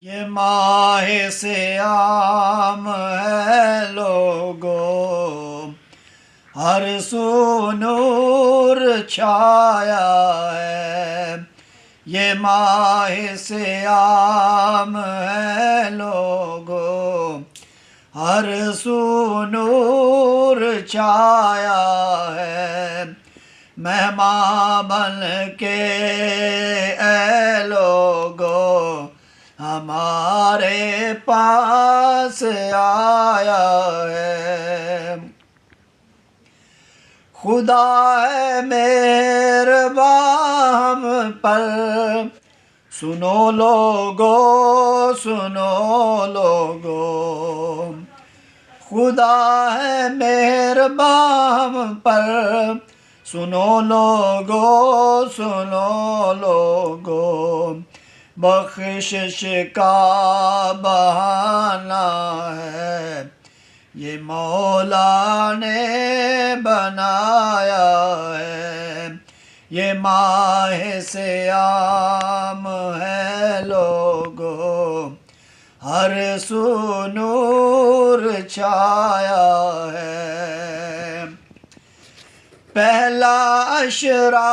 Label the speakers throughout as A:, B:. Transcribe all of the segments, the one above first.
A: یہ ماہ سیام ہے لوگو، ہر سو نور چھایا ہے۔ یہ ماہ سیام ہے لوگو، ہر سو نور چھایا ہے۔ مہمان بن کے اے لوگو ہمارے پاس آیا ہے۔ خدا ہے مہربان ہم پر، سنو لوگو سنو لوگو۔ خدا ہے مہربان ہم پر، سنو لوگو سنو لوگو۔ بخشش کا بہانہ ہے، یہ مولا نے بنایا ہے۔ یہ ماہ سیام ہے لوگو، ہر سو نور چھایا ہے۔ پہلا عشرہ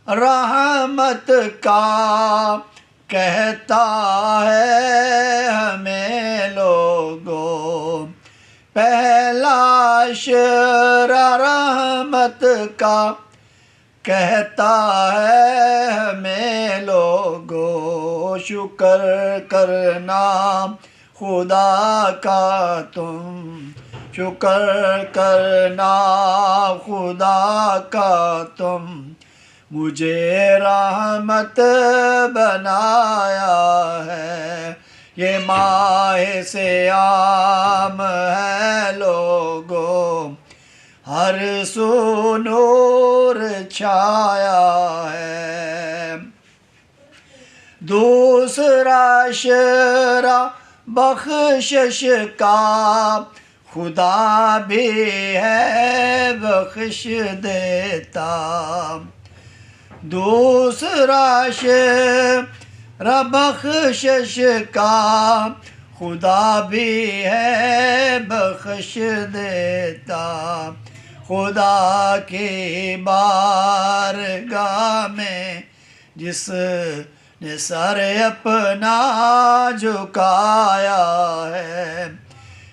A: رحمت کا کہتا ہے ہمیں لوگو، پہلا عشرہ رحمت کا کہتا ہے ہمیں لوگو۔ شکر کرنا خدا کا تم، شکر کرنا خدا کا تم، مجھے رحمت بنایا ہے۔ یہ ماہ سیام ہے لوگو، ہر سو نور چھایا ہے۔ دوسرا عشرہ بخشش کا، خدا بھی ہے بخش دیتا۔ دوسرا عشرہ بخشش کا، خدا بھی ہے بخش دیتا۔ خدا کی بارگاہ میں جس نے سر اپنا جھکایا ہے،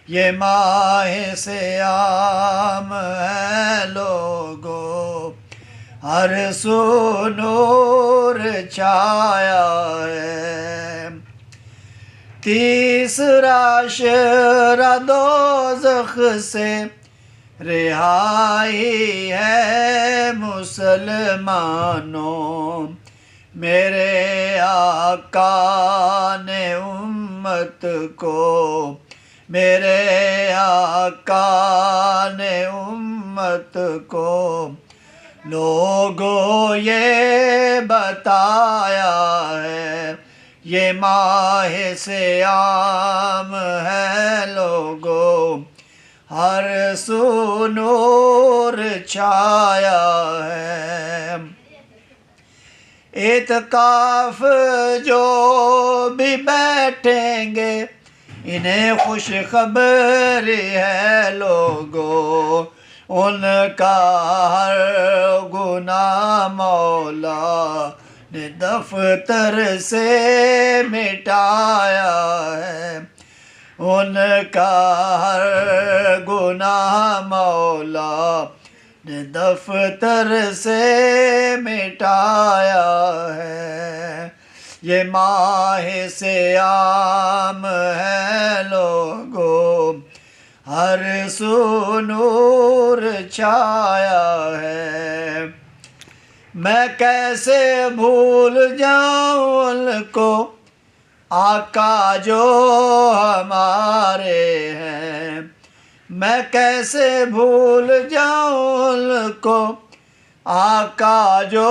A: یہ ماہ سیام ہے لوگو، ہر سو نور چھایا ہے۔ تیسرا عشرہ دوزخ سے رہائی ہے مسلمانوں، میرے آقا نے امت کو، میرے آقا نے امت کو لوگو یہ بتایا ہے۔ یہ ماہ سیام ہے لوگو، ہر سو نور چھایا ہے۔ اعتکاف جو بھی بیٹھیں گے انہیں خوشخبری ہے لوگو، ان کا ہر گناہ مولا نے دفتر سے مٹایا ہے۔ ان کا ہر گناہ مولا نے دفتر سے مٹایا ہے۔ یہ ماہ سیام ہے لوگو، ہر سو نور چھایا ہے۔ میں کیسے بھول جاؤں ان کو آقا جو ہمارے ہیں، میں کیسے بھول جاؤں ان کو آقا جو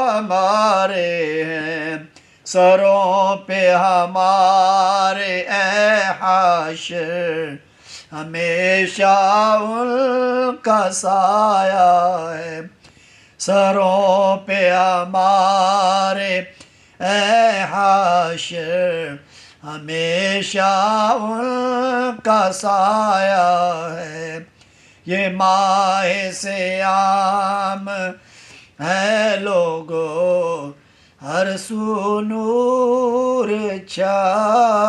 A: ہمارے ہیں۔ سروں پہ ہمارے اے حاشر ہمیشہ ان کا سایہ ہے۔ سروں پہ ہمارے اے حاشر ہمیشہ ان کا سایہ ہے، یہ ماہ سیام ہے لوگو ہر سو نور چھایا